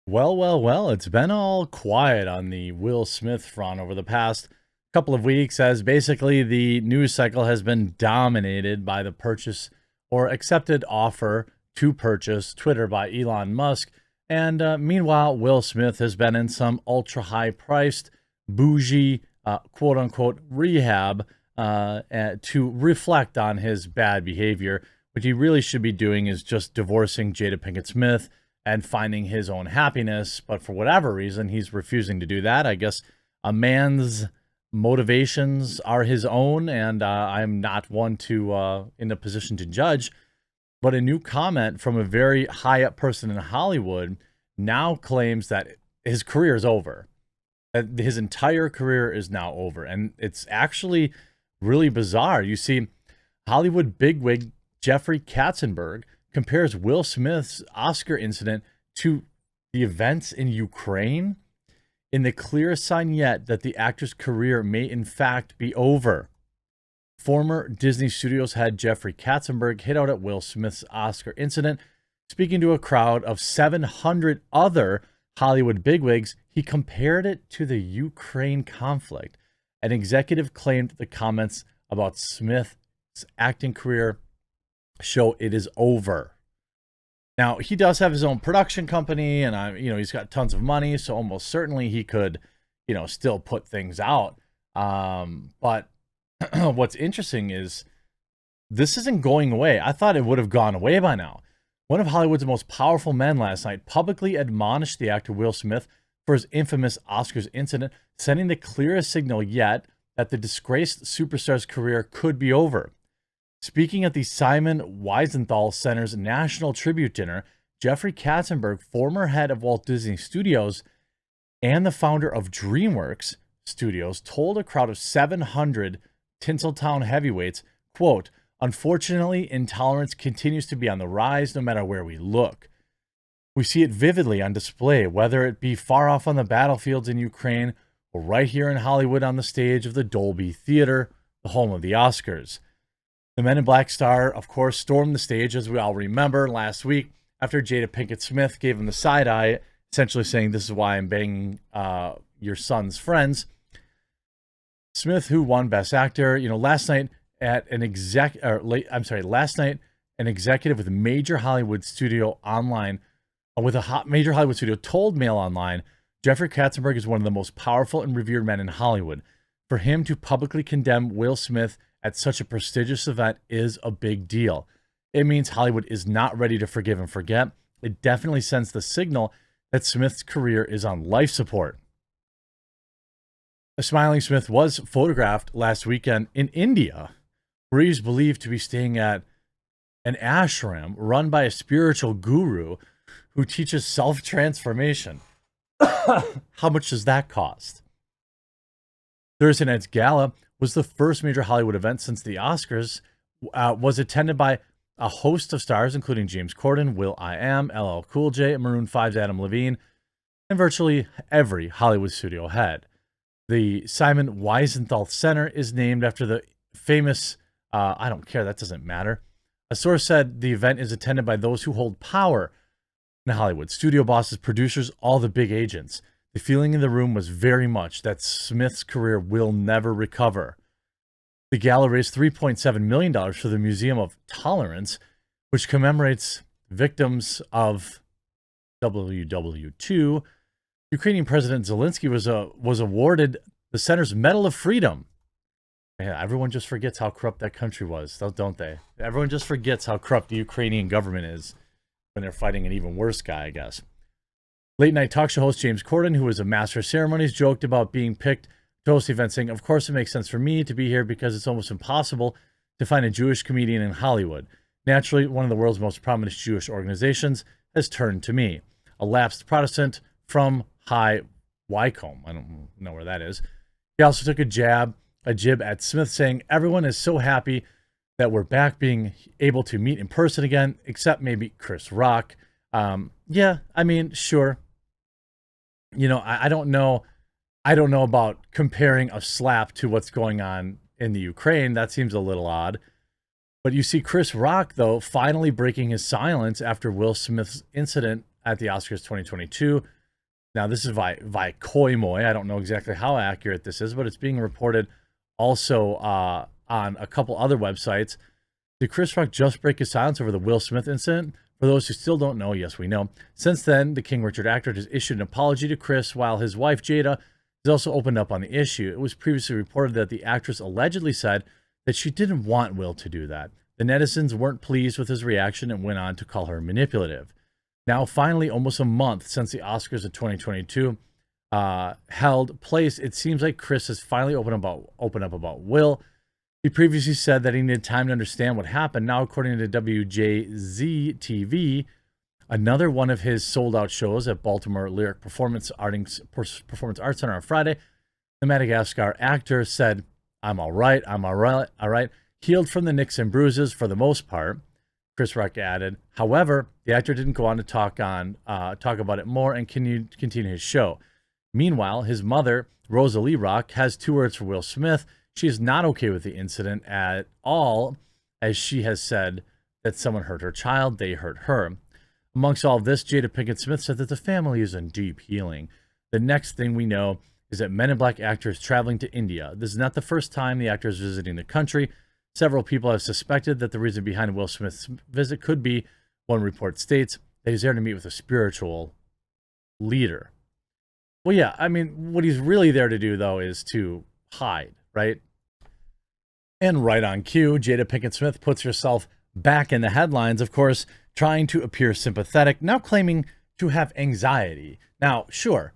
Well, it's been all quiet on the Will Smith front over the past couple of weeks, as basically the news cycle has been dominated by the purchase or accepted offer to purchase Twitter by Elon Musk. And meanwhile, Will Smith has been in some ultra high priced, bougie, quote unquote, rehab to reflect on his bad behavior. What he really should be doing is just divorcing Jada Pinkett Smith and finding his own happiness. But for whatever reason, he's refusing to do that. I guess a man's motivations are his own, and I'm not one to in a position to judge. But a new comment from a very high up person in Hollywood now claims that his career is over. That his entire career is now over. And it's actually really bizarre. You see, Hollywood bigwig Jeffrey Katzenberg compares Will Smith's Oscar incident to the events in Ukraine in the clearest sign yet that the actor's career may in fact be over. Former Disney Studios head Jeffrey Katzenberg hit out at Will Smith's Oscar incident. Speaking to a crowd of 700 other Hollywood bigwigs, he compared it to the Ukraine conflict. An executive claimed the comments about Smith's acting career show it is over. Now, he does have his own production company, and he's got tons of money, so almost certainly he could, still put things out. But what's interesting is this isn't going away. I thought it would have gone away by now. One of Hollywood's most powerful men last night publicly admonished the actor Will Smith for his infamous Oscars incident, sending the clearest signal yet that the disgraced superstar's career could be over. Speaking at the Simon Wiesenthal Center's National Tribute Dinner, Jeffrey Katzenberg, former head of Walt Disney Studios and the founder of DreamWorks Studios, told a crowd of 700 Tinseltown heavyweights, quote, "Unfortunately, intolerance continues to be on the rise no matter where we look. We see it vividly on display, whether it be far off on the battlefields in Ukraine or right here in Hollywood on the stage of the Dolby Theater, the home of the Oscars." The Men in Black star, of course, stormed the stage, as we all remember, last week after Jada Pinkett Smith gave him the side eye, essentially saying, "This is why I'm banging your son's friends." Smith, who won Best Actor, last night an executive with a major Hollywood studio told Mail Online, Jeffrey Katzenberg is one of the most powerful and revered men in Hollywood. For him to publicly condemn Will Smith at such a prestigious event is a big deal. It means Hollywood is not ready to forgive and forget. It definitely sends the signal that Smith's career is on life support. A smiling Smith was photographed last weekend in India, where he's believed to be staying at an ashram run by a spiritual guru who teaches self-transformation. How much does that cost? Thursday night's gala was the first major Hollywood event since the Oscars, was attended by a host of stars, including James Corden, will.i.am, LL Cool J, Maroon 5's Adam Levine, and virtually every Hollywood studio head. The Simon Wiesenthal Center is named after the famous, I don't care, that doesn't matter. A source said the event is attended by those who hold power in Hollywood: studio bosses, producers, all the big agents. The feeling in the room was very much that Smith's career will never recover. The gala raised $3.7 million for the Museum of Tolerance, which commemorates victims of WW2. Ukrainian President Zelensky was awarded the center's Medal of Freedom. Yeah, everyone just forgets how corrupt that country was, don't they? Everyone just forgets how corrupt the Ukrainian government is when they're fighting an even worse guy, I guess. Late night talk show host James Corden, who is a master of ceremonies, joked about being picked to host the event, saying, "Of course it makes sense for me to be here because it's almost impossible to find a Jewish comedian in Hollywood. Naturally, one of the world's most prominent Jewish organizations has turned to me, a lapsed Protestant from High Wycombe." I don't know where that is. He also took a jib at Smith, saying, "Everyone is so happy that we're back being able to meet in person again, except maybe Chris Rock." Yeah, I mean, sure. I don't know. I don't know about comparing a slap to what's going on in the Ukraine. That seems a little odd. But you see Chris Rock, though, finally breaking his silence after Will Smith's incident at the Oscars 2022. Now, this is via Koimoy. I don't know exactly how accurate this is, but it's being reported also on a couple other websites. Did Chris Rock just break his silence over the Will Smith incident? For those who still don't know, yes, we know. Since then, the King Richard actor has issued an apology to Chris, while his wife, Jada, has also opened up on the issue. It was previously reported that the actress allegedly said that she didn't want Will to do that. The netizens weren't pleased with his reaction and went on to call her manipulative. Now, finally, almost a month since the Oscars of 2022 held place, it seems like Chris has finally opened up about Will. He previously said that he needed time to understand what happened. Now, according to WJZ-TV, another one of his sold-out shows at Baltimore Lyric Performance Arts Center on Friday, the Madagascar actor said, I'm all right, healed from the nicks and bruises for the most part, Chris Rock added. However, the actor didn't go on to talk about it more and continue his show. Meanwhile, his mother, Rosalie Rock, has two words for Will Smith. She is not okay with the incident at all, as she has said that someone hurt her child, they hurt her. Amongst all of this, Jada Pinkett Smith said that the family is in deep healing. The next thing we know is that Men in Black actor is traveling to India. This is not the first time the actor is visiting the country. Several people have suspected that the reason behind Will Smith's visit could be, one report states, that he's there to meet with a spiritual leader. Well, yeah, I mean, what he's really there to do, though, is to hide, right? And right on cue, Jada Pinkett Smith puts herself back in the headlines, of course, trying to appear sympathetic, now claiming to have anxiety. Now, sure,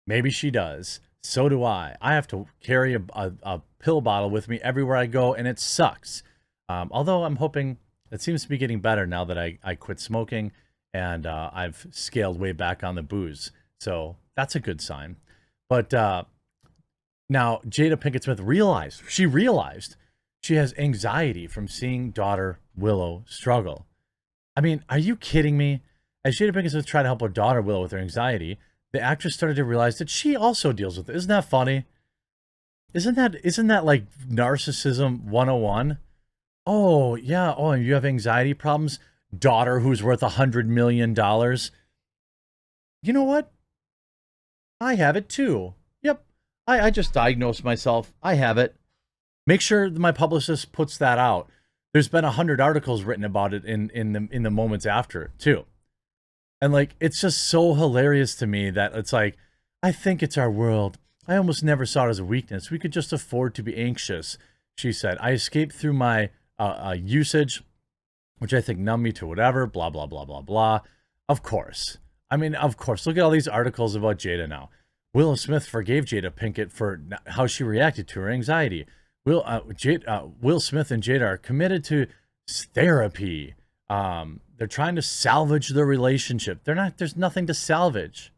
maybe she does. So do I. I have to carry a pill bottle with me everywhere I go, and it sucks. Although I'm hoping it seems to be getting better now that I quit smoking and I've scaled way back on the booze. So that's a good sign. But now Jada Pinkett Smith realized she has anxiety from seeing daughter Willow struggle. I mean, are you kidding me? As Jada Pinkett Smith tried to help her daughter Willow with her anxiety, the actress started to realize that she also deals with it. Isn't that funny? Isn't that like narcissism 101? Oh, yeah. Oh, and you have anxiety problems? Daughter who's worth $100 million. You know what? I have it too. Yep. I just diagnosed myself. I have it. Make sure my publicist puts that out. There's been 100 articles written about it in the moments after too. And like, it's just so hilarious to me that it's like, I think it's our world. I almost never saw it as a weakness. We could just afford to be anxious, she said. I escaped through my usage, which I think numbed me to whatever, blah, blah, blah, blah, blah. Of course. I mean, of course. Look at all these articles about Jada now. Will Smith forgave Jada Pinkett for how she reacted to her anxiety. Will Smith and Jada are committed to therapy. They're trying to salvage the relationship. There's nothing to salvage.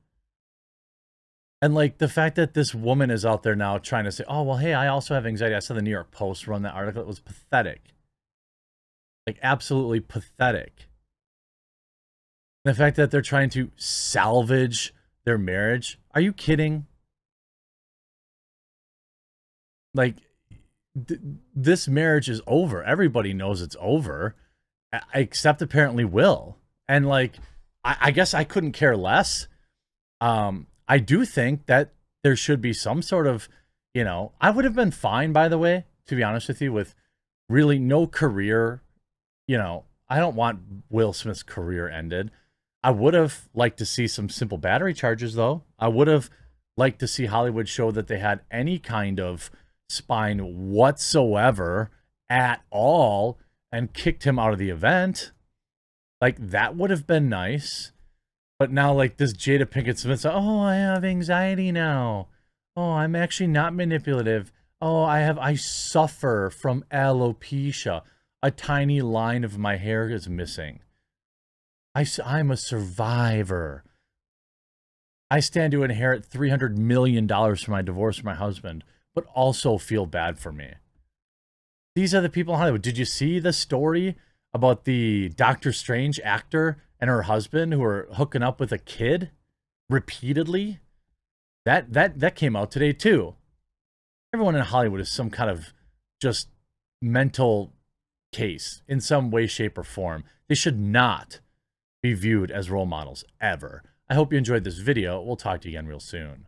And like the fact that this woman is out there now trying to say, oh, well, hey, I also have anxiety. I saw the New York Post run that article. It was pathetic. Like absolutely pathetic. And the fact that they're trying to salvage their marriage. Are you kidding? Like this marriage is over. Everybody knows it's over. Except apparently Will. And like, I guess I couldn't care less. I do think that there should be some sort of, I would have been fine, by the way, to be honest with you, with really no career. I don't want Will Smith's career ended. I would have liked to see some simple battery charges, though. I would have liked to see Hollywood show that they had any kind of spine whatsoever at all and kicked him out of the event. Like, that would have been nice. But now, like, this Jada Pinkett Smith, oh, I have anxiety now. Oh, I'm actually not manipulative. Oh, I suffer from alopecia. A tiny line of my hair is missing. I'm a survivor. I stand to inherit $300 million from my divorce from my husband, but also feel bad for me. These are the people in Hollywood. Did you see the story about the Doctor Strange actor and her husband who are hooking up with a kid repeatedly? That came out today too. Everyone in Hollywood is some kind of just mental case in some way, shape, or form. They should not be viewed as role models ever. I hope you enjoyed this video. We'll talk to you again real soon.